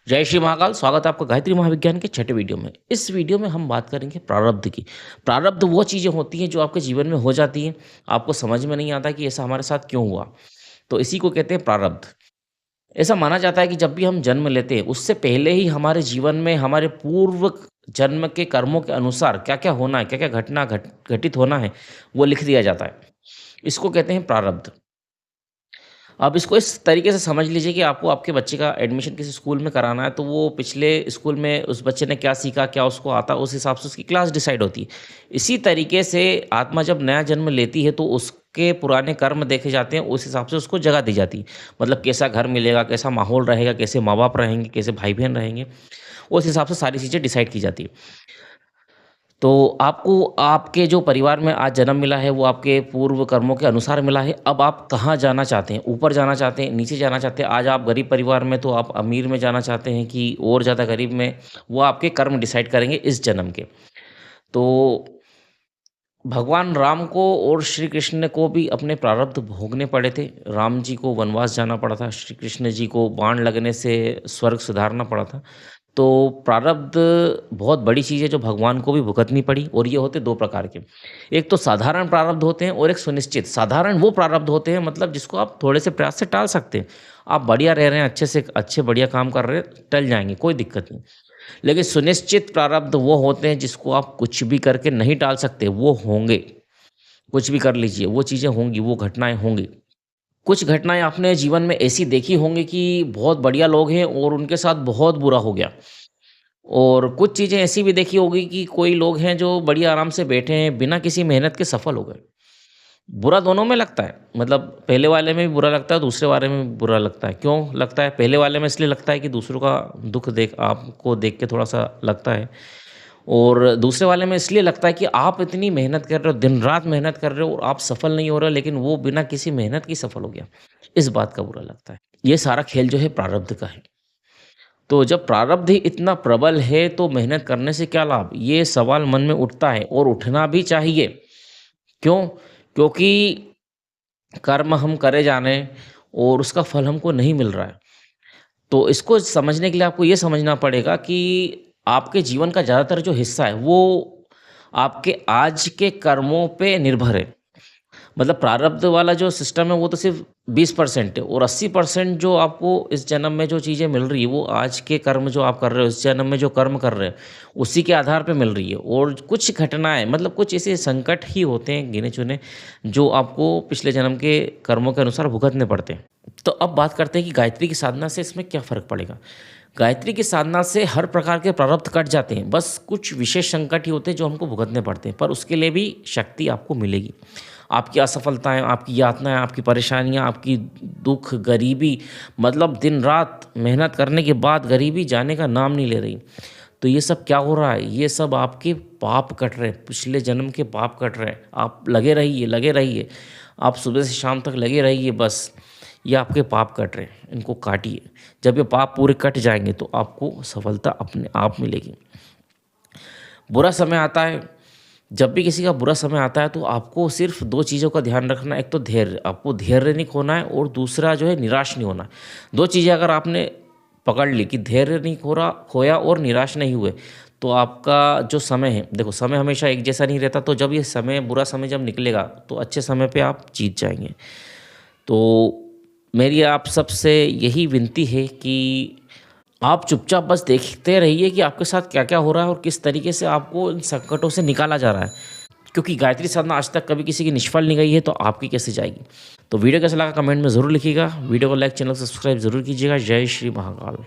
जय श्री महाकाल, स्वागत है आपका गायत्री महाविज्ञान के छठे वीडियो में। इस वीडियो में हम बात करेंगे प्रारब्ध की। प्रारब्ध वो चीज़ें होती हैं जो आपके जीवन में हो जाती हैं, आपको समझ में नहीं आता कि ऐसा हमारे साथ क्यों हुआ। तो इसी को कहते हैं प्रारब्ध। ऐसा माना जाता है कि जब भी हम जन्म लेते हैं, उससे पहले ही हमारे जीवन में हमारे पूर्व जन्म के कर्मों के अनुसार क्या-क्या होना है, क्या-क्या घटना घटित होना है, वो लिख दिया जाता है। इसको कहते हैं प्रारब्ध। अब इसको इस तरीके से समझ लीजिए कि आपको आपके बच्चे का एडमिशन किसी स्कूल में कराना है, तो वो पिछले स्कूल में उस बच्चे ने क्या सीखा, क्या उसको आता, उस हिसाब से उसकी क्लास डिसाइड होती है। इसी तरीके से आत्मा जब नया जन्म लेती है, तो उसके पुराने कर्म देखे जाते हैं, उस हिसाब से उसको जगह दी जाती है। मतलब कैसा घर मिलेगा, कैसा माहौल रहेगा, कैसे माँ-बाप रहेंगे, कैसे भाई-बहन रहेंगे, उस हिसाब से सारी चीज़ें डिसाइड की जाती है। तो आपको आपके जो परिवार में आज जन्म मिला है, वो आपके पूर्व कर्मों के अनुसार मिला है। अब आप कहाँ जाना चाहते हैं? ऊपर जाना चाहते हैं, नीचे जाना चाहते हैं? आज आप गरीब परिवार में, तो आप अमीर में जाना चाहते हैं कि और ज़्यादा गरीब में? वो आपके कर्म डिसाइड करेंगे इस जन्म के। तो भगवान राम को और श्री कृष्ण को भी अपने प्रारब्ध भोगने पड़े थे। राम जी को वनवास जाना पड़ा था, श्री कृष्ण जी को बाण लगने से स्वर्ग सुधारना पड़ा था। तो प्रारब्ध बहुत बड़ी चीज़ है जो भगवान को भी भुगतनी पड़ी और ये होते 2 प्रकार के। एक तो साधारण प्रारब्ध होते हैं और एक सुनिश्चित। साधारण वो प्रारब्ध होते हैं मतलब जिसको आप थोड़े से प्रयास से टाल सकते हैं। आप बढ़िया रह रहे हैं, अच्छे से अच्छे बढ़िया काम कर रहे हैं, टल जाएँगे, कोई दिक्कत नहीं। लेकिन सुनिश्चित प्रारब्ध वो होते हैं जिसको आप कुछ भी करके नहीं टाल सकते, वो होंगे। कुछ भी कर लीजिए, वो चीज़ें होंगी, वो घटनाएँ होंगी। कुछ घटनाएँ आपने जीवन में ऐसी देखी होंगी कि बहुत बढ़िया लोग हैं और उनके साथ बहुत बुरा हो गया। और कुछ चीज़ें ऐसी भी देखी होगी कि कोई लोग हैं जो बढ़िया आराम से बैठे हैं, बिना किसी मेहनत के सफल हो गए। बुरा दोनों में लगता है, मतलब पहले वाले में भी बुरा लगता है, दूसरे वाले में भी बुरा लगता है। क्यों लगता है? पहले वाले में इसलिए लगता है कि दूसरों का दुःख देख आपको देख के थोड़ा-सा लगता है और दूसरे वाले में इसलिए लगता है कि आप इतनी मेहनत कर रहे हो, दिन-रात मेहनत कर रहे हो और आप सफल नहीं हो रहे हो, लेकिन वो बिना किसी मेहनत के सफल हो गया। इस बात का बुरा लगता है। ये सारा खेल जो है प्रारब्ध का है। तो जब प्रारब्ध ही इतना प्रबल है तो मेहनत करने से क्या लाभ? ये सवाल मन में उठता है और उठना भी चाहिए। क्यों? क्योंकि कर्म हम करे जा रहे हैं और उसका फल हमको नहीं मिल रहा है। तो इसको समझने के लिए आपको ये समझना पड़ेगा कि आपके जीवन का ज़्यादातर जो हिस्सा है वो आपके आज के कर्मों पे निर्भर है। मतलब प्रारब्ध वाला जो सिस्टम है वो तो सिर्फ़ 20% है और 80% जो आपको इस जन्म में जो चीज़ें मिल रही है वो आज के कर्म जो आप कर रहे हो, इस जन्म में जो कर्म कर रहे हो, उसी के आधार पे मिल रही है। और कुछ घटनाएँ मतलब कुछ ऐसे संकट ही होते हैं गिने-चुने जो आपको पिछले जन्म के कर्मों के अनुसार भुगतने पड़ते हैं। तो अब बात करते हैं कि गायत्री की साधना से इसमें क्या फ़र्क पड़ेगा? गायत्री की साधना से हर प्रकार के प्रारब्ध कट जाते हैं, बस कुछ विशेष संकट ही होते हैं जो हमको भुगतने पड़ते हैं, पर उसके लिए भी शक्ति आपको मिलेगी। आपकी असफलताएँ, आपकी यातनाएँ, आपकी परेशानियाँ, आपकी दुःख, गरीबी मतलब दिन-रात मेहनत करने के बाद गरीबी जाने का नाम नहीं ले रही। तो ये सब क्या हो रहा है? ये सब आपके पाप कट रहे हैं, पिछले जन्म के पाप कट रहे हैं। आप लगे रहिए, लगे रहिए। आप सुबह से शाम तक लगे रहिए बस। ये आपके पाप कट रहे हैं, इनको काटिए। जब ये पाप पूरे कट जाएँगे तो आपको सफलता अपने आप मिलेगी। बुरा समय आता है, जब भी किसी का बुरा समय आता है तो आपको सिर्फ़ 2 चीज़ों का ध्यान रखना है, एक तो धैर्य, आपको धैर्य नहीं खोना है और दूसरा जो है निराश नहीं होना है। 2 चीज़ें अगर आपने पकड़ ली कि धैर्य नहीं खोया और निराश नहीं हुए, तो आपका जो समय है देखो समय हमेशा एक जैसा नहीं रहता, तो जब ये समय बुरा समय जब निकलेगा, तो अच्छे समय पे आप जीत जाएँगे। तो मेरी आप सबसे यही विनती है कि आप चुपचाप बस देखते रहिए कि आपके साथ क्या-क्या हो रहा है और किस तरीके से आपको इन संकटों से निकाला जा रहा है। क्योंकि गायत्री साधना आज तक कभी किसी की निष्फल नहीं गई है, तो आपकी कैसे जाएगी? तो वीडियो कैसा लगा कमेंट में ज़रूर लिखिएगा। वीडियो को लाइक, चैनल को सब्सक्राइब ज़रूर कीजिएगा। जय श्री महाकाल।